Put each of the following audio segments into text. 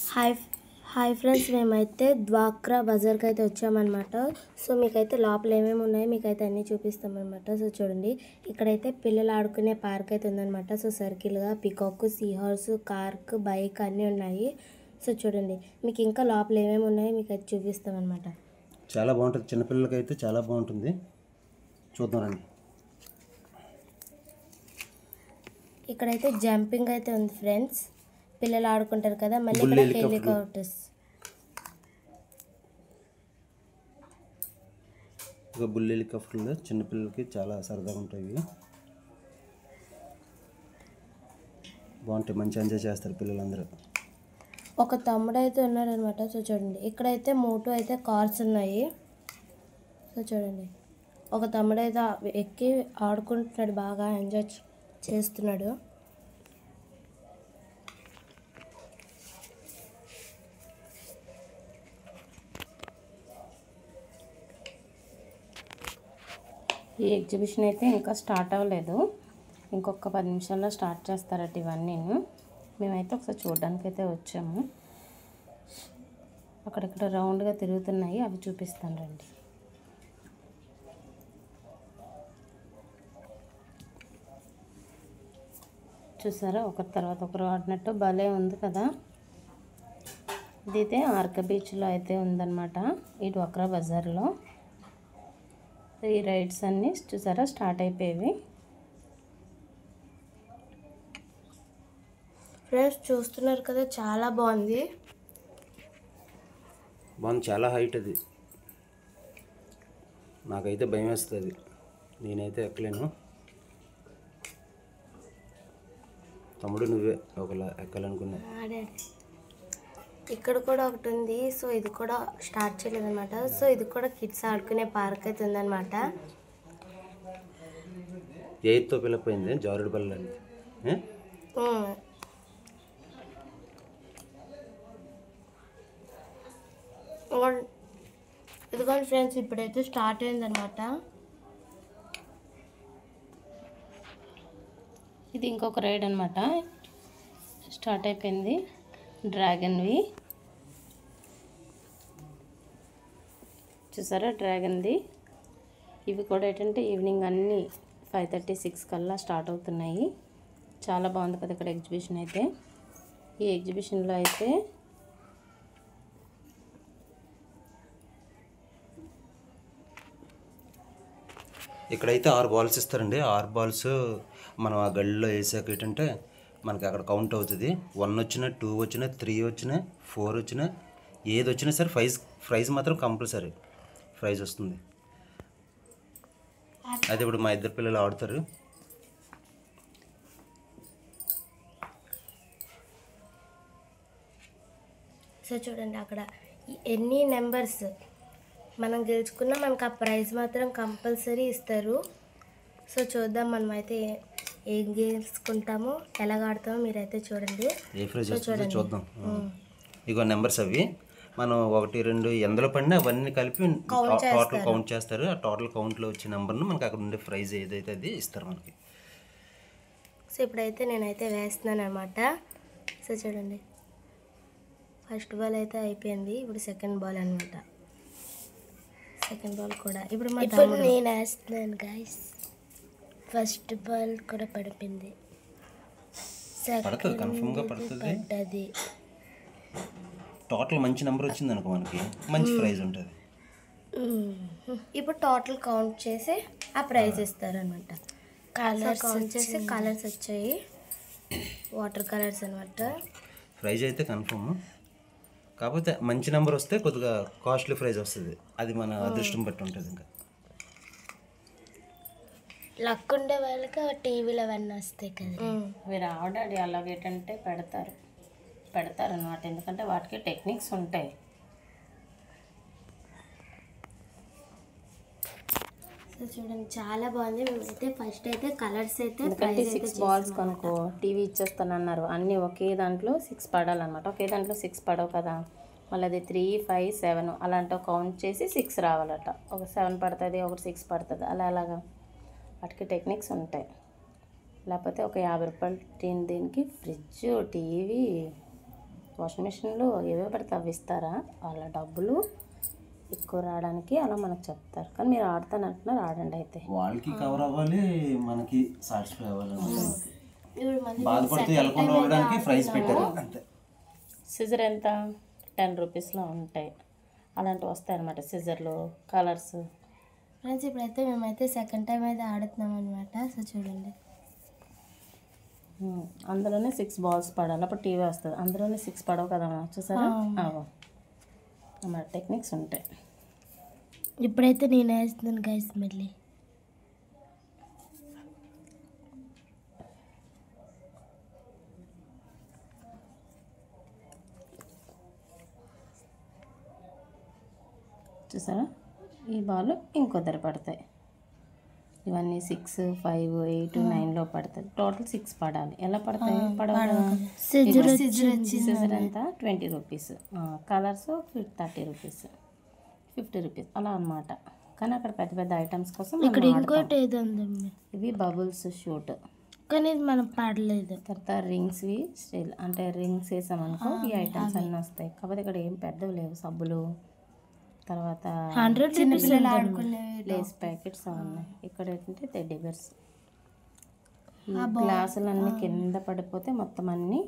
Hi hi friends, మేమైతే డ్వాక్రా బజార్కి అయితే వచ్చామన్నమాట. సో మీకైతే లోపల ఏమేమి ఉన్నాయో మీకైతే అన్నీ చూపిస్తామన్నమాట. సో చూడండి, ఇక్కడైతే పిల్లలు ఆడుకునే పార్క్ అయితే ఉందన్నమాట. సో సర్కిల్గా peacock, sea horse, cork, bike అన్నీ ఉన్నాయి. సో చూడండి, మీకు ఇంకా లోపల ఏమేమి ఉన్నాయో మీకు అయితే చూపిస్తామన్నమాట. చాలా బాగుంటుంది, చిన్నపిల్లలకి అయితే చాలా బాగుంటుంది. చూద్దామండి. ఇక్కడైతే జంపింగ్ అయితే ఉంది ఫ్రెండ్స్, పిల్లలు ఆడుకుంటారు కదా. మళ్ళీ ఇక్కడ హెలికాప్టర్స్, ఇక బుల్ హెలికాప్టర్లు చిన్నపిల్లలకి చాలా సరదాగా ఉంటాయి. బాగుంటాయి, మంచి ఎంజాయ్ చేస్తారు పిల్లలందరూ. ఒక తమ్ముడు అయితే ఉన్నాడు అనమాట. సో చూడండి, ఇక్కడైతే మోటో అయితే కార్స్ ఉన్నాయి. సో చూడండి, ఒక తమ్ముడు అయితే ఎక్కి ఆడుకుంటున్నాడు, బాగా ఎంజాయ్ చేస్తున్నాడు. ఈ ఎగ్జిబిషన్ అయితే ఇంకా స్టార్ట్ అవ్వలేదు, ఇంకొక 10 నిమిషాల్లో స్టార్ట్ చేస్తారట ఇవన్నీ. మేమైతే ఒకసారి చూడడానికి అయితే వచ్చాము. అక్కడక్కడ రౌండ్గా తిరుగుతున్నాయి, అవి చూపిస్తాను రండి. చూసారా, ఒకరి తర్వాత ఒకరు ఆడినట్టు భలే ఉంది కదా. ఇదైతే ఆర్క బీచ్లో అయితే ఉందన్నమాట, ఈ డ్వాక్రా బజార్లో. ఈ రైడ్స్ అన్నీ చూసారా స్టార్ట్ అయిపోయేవి. ఫ్రెండ్స్ చూస్తున్నారు కదా, చాలా బాగుంది. చాలా హైట్ అది, నాకైతే భయం వేస్తుంది, నేనైతే ఎక్కలేను. తమ్ముడు నువ్వే ఒకలా ఎక్కాలనుకున్నా. ఇక్కడ కూడా ఒకటి ఉంది. సో ఇది కూడా స్టార్ట్ చేయలేదన్నమాట. సో ఇది కూడా కిడ్స్ ఆడుకునే పార్క్ అయితే ఉందన్నమాట. ఎయిర్తో పిల్లపోయింది జారుడు బల్ల. ఇదిగోండి ఫ్రెండ్స్, ఇప్పుడైతే స్టార్ట్ అయిందనమాట. ఇది ఇంకొక రైడ్ అనమాట, స్టార్ట్ అయిపోయింది. డ్రాగన్వి చూసారా, డ్రాగన్ది. ఇవి కూడా ఏంటంటే ఈవినింగ్ అన్నీ 5:30, 6 కల్లా స్టార్ట్ అవుతున్నాయి. చాలా బాగుంది కదా ఇక్కడ ఎగ్జిబిషన్ అయితే. ఈ ఎగ్జిబిషన్లో అయితే ఇక్కడైతే 6 బాల్స్ ఇస్తారండి. 6 బాల్స్ మనం ఆ గడిలో వేసాక ఏంటంటే మనకి అక్కడ కౌంట్ అవుతుంది. 1 వచ్చినా, 2 వచ్చినా, 3 వచ్చినా, 4 వచ్చినా, ఏది వచ్చినా సరే ప్రైజ్ మాత్రం కంపల్సరీ ప్రైజ్ వస్తుంది. అయితే ఇప్పుడు మా ఇద్దరు పిల్లలు ఆడుతారు. సో చూడండి, అక్కడ ఎన్ని నెంబర్స్ మనం గెలుచుకున్నా మనకు ఆ ప్రైజ్ మాత్రం కంపల్సరీ ఇస్తారు. సో చూద్దాం మనమైతే ఏం గెలుచుకుంటామో, ఎలాగ ఆడతామో మీరైతే చూడండి. ఏ ప్రైజ్ వస్తుందో చూద్దాం. ఇగో నెంబర్స్ అవి మనం 1, 2 ఎందులో పడినా అవన్నీ కలిపి టోటల్ కౌంట్ చేస్తారు. ఆ టోటల్ కౌంట్లో వచ్చే నెంబర్ను మనకి అక్కడ ఉండే ప్రైజ్ ఏదైతే అది ఇస్తారు మనకి. సో ఇప్పుడైతే నేనైతే వేస్తున్నాను అనమాట. సో చూడండి, ఫస్ట్ బాల్ అయితే అయిపోయింది, ఇప్పుడు సెకండ్ బాల్ అనమాట. సెకండ్ బాల్ కూడా ఇప్పుడు నేను వేస్తున్నాను గైస్. ఫస్ట్ బాల్ కూడా పడిపోయింది, కన్ఫర్మ్గా పడుతుంది. టోటల్ మంచి నెంబర్ వచ్చింది అనుకో, మనకి మంచి ప్రైజ్ ఉంటుంది. ఇప్పుడు టోటల్ కౌంట్ చేసి ఆ ప్రైజ్ ఇస్తారనమాట. కలర్స్ కౌంట్ చేసి కలర్స్ వచ్చాయి, వాటర్ కలర్స్ అనమాట. ప్రైజ్ అయితే కన్ఫర్మ్, కాకపోతే మంచి నెంబర్ వస్తే కొద్దిగా కాస్ట్లీ ప్రైజ్ వస్తుంది. అది మన అదృష్టం బట్టి ఉంటుంది. ఇంకా లక్ ఉండే వాళ్ళకి టీవీలో అవన్నీ వస్తాయి కదా. మీరు ఆడాడి అలాగేటంటే పెడతారనమాట, ఎందుకంటే వాటికి టెక్నిక్స్ ఉంటాయి. సో చూడండి, చాలా బాగుంది. మేమైతే ఫస్ట్ అయితే కలర్స్ అయితే ఎందుకంటే 6 బాల్స్ కనుకో టీవీ ఇచ్చేస్తానన్నారు. అన్నీ ఒకే దాంట్లో 6 పడాలన్నమాట. ఒకే దాంట్లో 6 పడవు కదా, మళ్ళీ అది 3, 5, 7 అలాంటి కౌంట్ చేసి 6 రావాలట. ఒక 7 పడుతుంది, ఒకటి 6 పడుతుంది, అలాగా వాటికి టెక్నిక్స్ ఉంటాయి. లేకపోతే ఒక 50 రూపాయలు దీనికి ఫ్రిడ్జ్, టీవీ వాషింగ్ మిషన్లో ఏవో పడితే అవి ఇస్తారా? వాళ్ళ డబ్బులు ఎక్కువ రావడానికి అలా మనకు చెప్తారు. కానీ మీరు ఆడతానంటున్నారు, ఆడండి అయితే. వాళ్ళకి కవర్ అవ్వాలి, మనకి సాటిస్ఫై అవ్వాలి. ఇప్పుడు మళ్ళీ బాధపడుతూ వెళ్ళకుండా ఉండడానికి ప్రైస్ పెట్టారు అంతే. సిజర్ ఎంత? 10 రూపీస్లో ఉంటాయి. అలాంటివి వస్తాయి అన్నమాట సిజర్లు, కలర్స్. ఫ్రెండ్స్ ఇప్పుడైతే మేమైతే సెకండ్ టైం అయితే ఆడుతున్నాం అనమాట. సో చూడండి, అందులోనే 6 బాల్స్ పడాలి, అప్పుడు టీవీ వస్తుంది. అందులోనే 6 పడవు కదా, చూసారా? అన్నమాట టెక్నిక్స్ ఉంటాయి. ఇప్పుడైతే నేను వేస్తున్నాను గైస్. మళ్ళీ చూసారా, ఈ బాల్ ఇంకొద్దరు పడతాయి. ఇవన్నీ 6, 5, 8, 9లో పడతాయి. టోటల్ 6 పడాలి. ఎలా పడతాయి? పడవ సిజర్ ఎంత? 20 రూపీస్. కలర్స్ 30 రూపీస్, 50 రూపీస్ అలా అన్నమాట. కానీ అక్కడ పెద్ద పెద్ద ఐటమ్స్ కోసం ఇక్కడ ఇంకోటి ఏదో ఉందమ్మా, ఇవి బబుల్స్ షూట్. కానీ ఇది మనం పాడలేదు. తర్వాత రింగ్స్వి స్టిల్, అంటే రింగ్స్ వేసామనుకో ఈ ఐటమ్స్ అన్నీ వస్తాయి. కాకపోతే ఇక్కడ ఏం పెద్దవి లేవు. సబ్బులు, తర్వాత 100 చిన్నపిల్లలు ఆడుకునే లేస్ ప్యాకెట్స్ ఉన్నాయి. ఇక్కడ ఏంటంటే టెడ్డీ బేర్స్. గ్లాసులన్నీ కింద పడిపోతే మొత్తం అన్నీ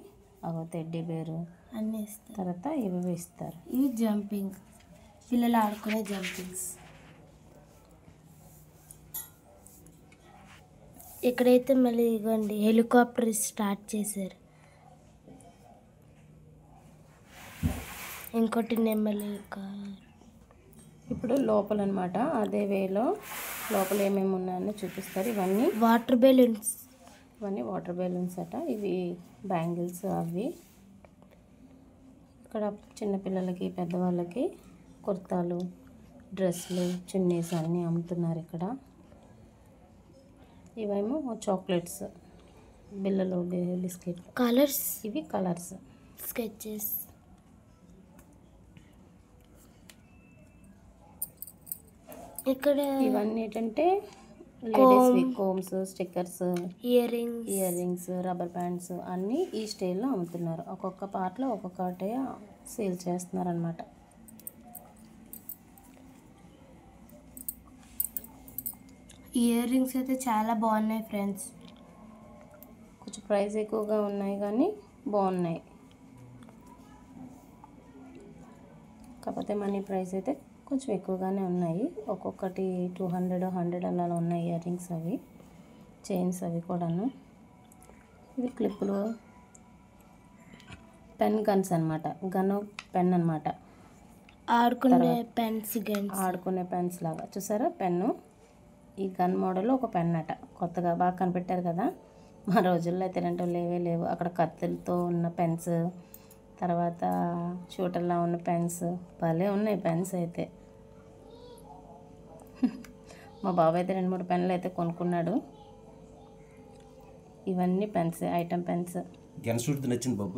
టెడ్డీ బేరు అన్నీ ఇస్తారు. తర్వాత ఇవి ఇస్తారు. ఇవి జంపింగ్, పిల్లలు ఆడుకునే జంపింగ్స్. ఇక్కడైతే మళ్ళీ ఇవ్వండి హెలికాప్టర్ స్టార్ట్ చేశారు. ఇంకోటి నెమ్మలి ఇప్పుడు లోపల అనమాట అదే వేలో లోపల ఏమేమి ఉన్నాయని చూపిస్తారు. ఇవన్నీ వాటర్ బెలూన్స్, ఇవన్నీ వాటర్ బెలూన్స్ అట. ఇవి బ్యాంగిల్స్ అవి. ఇక్కడ చిన్నపిల్లలకి పెద్దవాళ్ళకి కుర్తాలు, డ్రెస్సులు, చున్నీస్ అన్నీ అమ్ముతున్నారు ఇక్కడ. ఇవేమో చాక్లెట్స్, బిల్లలు, బిస్కెట్, కలర్స్, ఇవి కలర్స్, స్కెచెస్. ఇక్కడ ఇవన్నీ ఏంటంటే లేడీస్వి combs, stickers, ear rings, rubber bands అన్నీ ఈ స్టైల్లో అమ్ముతున్నారు. ఒక్కొక్క పార్ట్లో ఒక్కొక్కటే సేల్ చేస్తున్నారు అనమాట. ఇయర్ రింగ్స్ అయితే చాలా బాగున్నాయి ఫ్రెండ్స్. కొంచెం ప్రైస్ ఎక్కువగా ఉన్నాయి కానీ బాగున్నాయి. కాకపోతే మనీ ప్రైస్ అయితే కొంచెం ఎక్కువగానే ఉన్నాయి. ఒక్కొక్కటి 200, 100 అలా ఉన్నాయి ఇయర్ రింగ్స్. అవి చైన్స్ అవి కూడాను. ఇవి క్లిప్పులు, పెన్ గన్స్ అనమాట. గన్ పెన్ అనమాట. ఆడుకునే పెన్స్, ఆడుకునే పెన్స్ లాగా. చూసారా పెన్ను? ఈ గన్ మోడల్లో ఒక పెన్ అట. కొత్తగా బాగా కనిపెట్టారు కదా. మా రోజుల్లో అయితే లేవే లేవు. అక్కడ కత్తులతో ఉన్న పెన్స్, తర్వాత షూటర్లా ఉన్న పెన్స్, భలే ఉన్నాయి పెన్స్ అయితే. మా బాబాయ్ అయితే 2-3 పెన్నులు అయితే కొనుక్కున్నాడు. ఇవన్నీ పెన్స్, ఐటమ్ పెన్స్. నచ్చింది బాబు.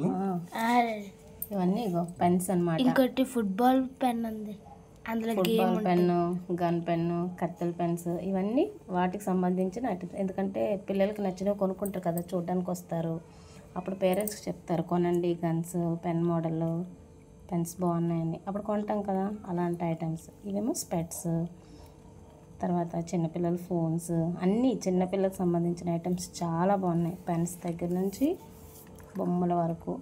ఇవన్నీ ఇగో పెన్స్ అనమాట. ఇంకోటి ఫుట్బాల్ పెన్ ఉంది, అందులో ఫుట్బాల్ పెన్ను, గన్ పెన్ను, కత్తెల పెన్స్, ఇవన్నీ వాటికి సంబంధించిన ఐటమ్స్. ఎందుకంటే పిల్లలకి నచ్చినవి కొనుక్కుంటారు కదా, చూడడానికి వస్తారు. అప్పుడు పేరెంట్స్కి చెప్తారు కొనండి గన్స్, పెన్ మోడల్ పెన్స్ బాగున్నాయని. అప్పుడు కొంటాం కదా అలాంటి ఐటమ్స్. ఇవేమో స్పెట్స్, తర్వాత చిన్నపిల్లల ఫోన్స్, అన్నీ చిన్నపిల్లలకు సంబంధించిన ఐటమ్స్ చాలా బాగున్నాయి. పెన్స్ దగ్గర నుంచి బొమ్మల వరకు,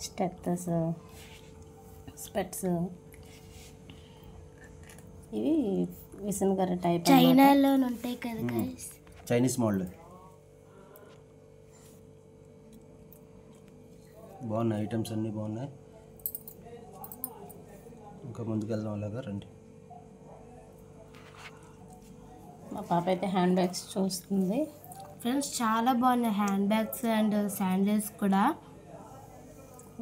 స్టెప్స్, స్పెట్స్. ఇవి విసనగర్ర టైప్, చైనాలో ఉంటాయి కదా, చైనీస్ మోడల్. బాగున్నాయి ఐటమ్స్, అన్నీ బాగున్నాయి. ఇంకా ముందుకు వెళ్దాం అలాగా రండి. మా పాప అయితే హ్యాండ్ బ్యాగ్స్ చూస్తుంది ఫ్రెండ్స్. చాలా బాగున్నాయి హ్యాండ్ బ్యాగ్స్ అండ్ శాండిల్స్ కూడా.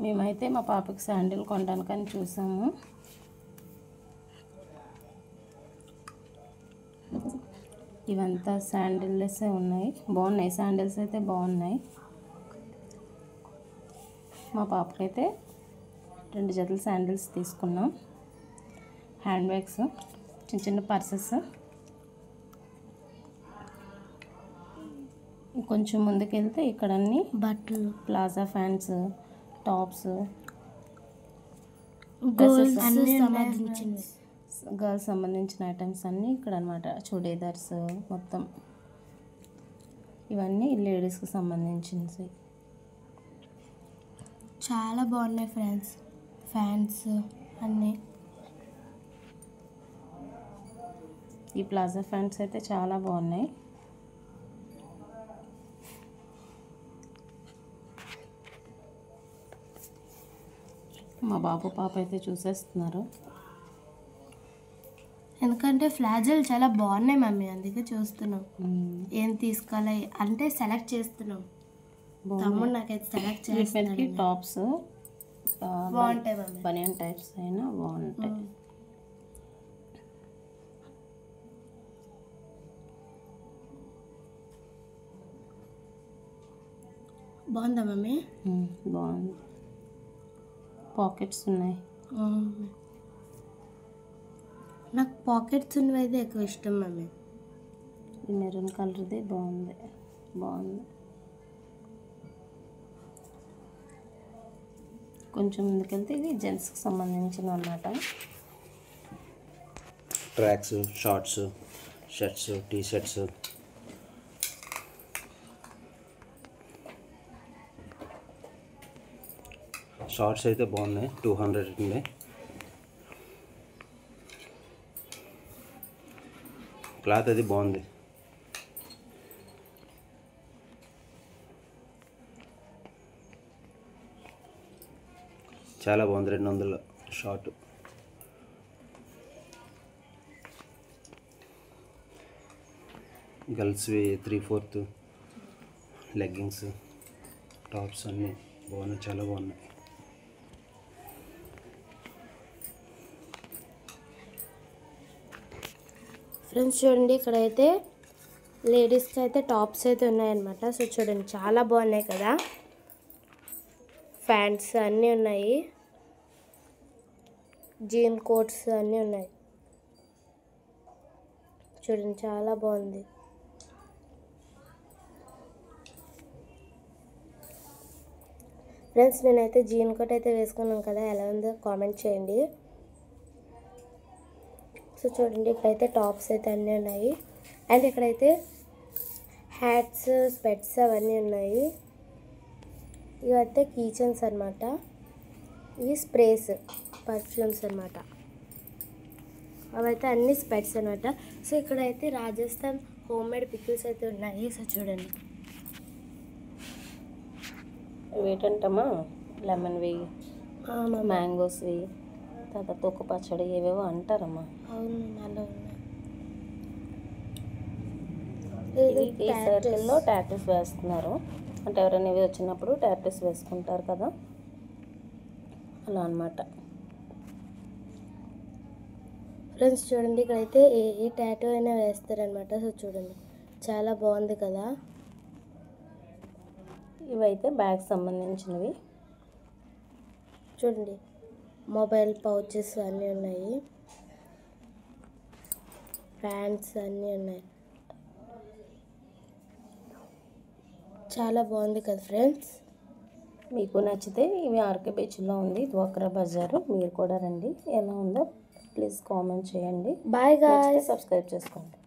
మేమైతే మా పాపకి శాండిల్ కొనడానికని చూసాము. ఇవంతా శాండిల్సే ఉన్నాయి, బాగున్నాయి. శాండిల్స్ అయితే బాగున్నాయి. మా పాపకైతే 2 జతల శాండిల్స్ తీసుకున్నాం. హ్యాండ్ బ్యాగ్స్, చిన్న చిన్న పర్సెస్. కొంచెం ముందుకు వెళ్తే ఇక్కడ అన్ని బట్టలు, ప్లాజా ఫ్యాన్స్, టాప్స్, గర్ల్స్ అన్నీ సంబంధించింది. గర్ల్స్ సంబంధించిన ఐటమ్స్ అన్నీ ఇక్కడ అనమాట. చుడీదార్స్ మొత్తం ఇవన్నీ లేడీస్కి సంబంధించినవి. చాలా బాగున్నాయి ఫ్రెండ్స్. ఫ్యాన్స్ అన్నీ. ఈ ప్లాజా ఫ్యాన్స్ అయితే చాలా బాగున్నాయి. మా బాబు పాప అయితే చూసేస్తున్నారు. ఎందుకంటే ఫ్లాజల్ చాలా బాగున్నాయి మమ్మీ, అందుకే చూస్తున్నాం ఏం తీసుకోవాలి అంటే సెలెక్ట్ చేస్తున్నాం. తమ్ముడు నాకైతే సెలెక్ట్ చేస్తున్నాడు. టాప్స్ బాగుంటాయి మమ్మీ. బనియన్ టైప్స్ అయినా బాగుంటాయి. బాగుందా మమ్మీ? బాగుంది. పాకెట్స్ ఉన్నాయి. నాకు పాకెట్స్ ఉన్నవి అయితే ఎక్కువ ఇష్టం మమ్మీ. ఈ మెరూన్ కలర్ది బాగుంది. కొంచెం ముందుకెళ్తే ఇది జెంట్స్కి సంబంధించిన అన్నమాట. Tracks, shorts, shirts, T shirts, shorts అయితే బాగున్నాయి. 200 ఉన్నాయి. క్లాత్ అది బాగుంది. చాలా బాగుంది. 200 షార్ట్. గర్ల్స్వి 3/4 లెగ్గింగ్స్, టాప్స్ అన్నీ బాగున్నాయి. చాలా బాగున్నాయి. ఫ్రెండ్స్ చూడండి, ఇక్కడైతే లేడీస్కి అయితే టాప్స్ అయితే ఉన్నాయన్నమాట. సో చూడండి చాలా బాగున్నాయి కదా. ప్యాంట్స్ అన్నీ ఉన్నాయి, జీన్ కోట్స్ అన్నీ ఉన్నాయి. చూడండి చాలా బాగుంది. ఫ్రెండ్స్ నేనైతే జీన్ కోట్ అయితే వేసుకున్నాను కదా, ఎలా ఉందో కామెంట్ చేయండి. సో చూడండి ఇక్కడైతే టాప్స్ అయితే అన్నీ ఉన్నాయి. అండ్ ఇక్కడైతే హ్యాట్స్, స్పెట్స్ అవన్నీ ఉన్నాయి. ఇవైతే కీచెన్స్ అనమాట. ఇవి స్ప్రేస్, పర్ఫ్యూమ్స్ అనమాట. అవైతే అన్ని స్పెట్స్ అనమాట. సో ఇక్కడైతే రాజస్థాన్ హోమ్ మేడ్ పికిల్స్ అయితే ఉన్నాయి. సో చూడండి వేటంటమ్మా, లెమన్వి, మ్యాంగోస్వి, తర్వాత తొక్కు పచ్చడి ఏవేవో అంటారమ్మా. అవును అలా ఉన్నాయి. ఈ సర్కిల్లో టాటూస్ వేస్తున్నారు. అంటే ఎవరైనా ఇవి వచ్చినప్పుడు టాటూస్ వేసుకుంటారు కదా, అలా అన్నమాట. ఫ్రెండ్స్ చూడండి ఇక్కడైతే ఏ టాటూ అయినా వేస్తారనమాట. సో చూడండి చాలా బాగుంది కదా. ఇవైతే బ్యాగ్ సంబంధించినవి. చూడండి మొబైల్ పౌచెస్ అన్నీ ఉన్నాయి, ప్యాంట్స్ అన్నీ ఉన్నాయి. చాలా బాగుంది కదా ఫ్రెండ్స్. మీకు నచ్చితే ఇవి ఆర్కే బీచ్లో ఉంది, డ్వాక్రా బజారు. మీరు కూడా రండి. ఎలా ఉందో ప్లీజ్ కామెంట్ చేయండి. Bye guys. సబ్స్క్రైబ్ చేసుకోండి.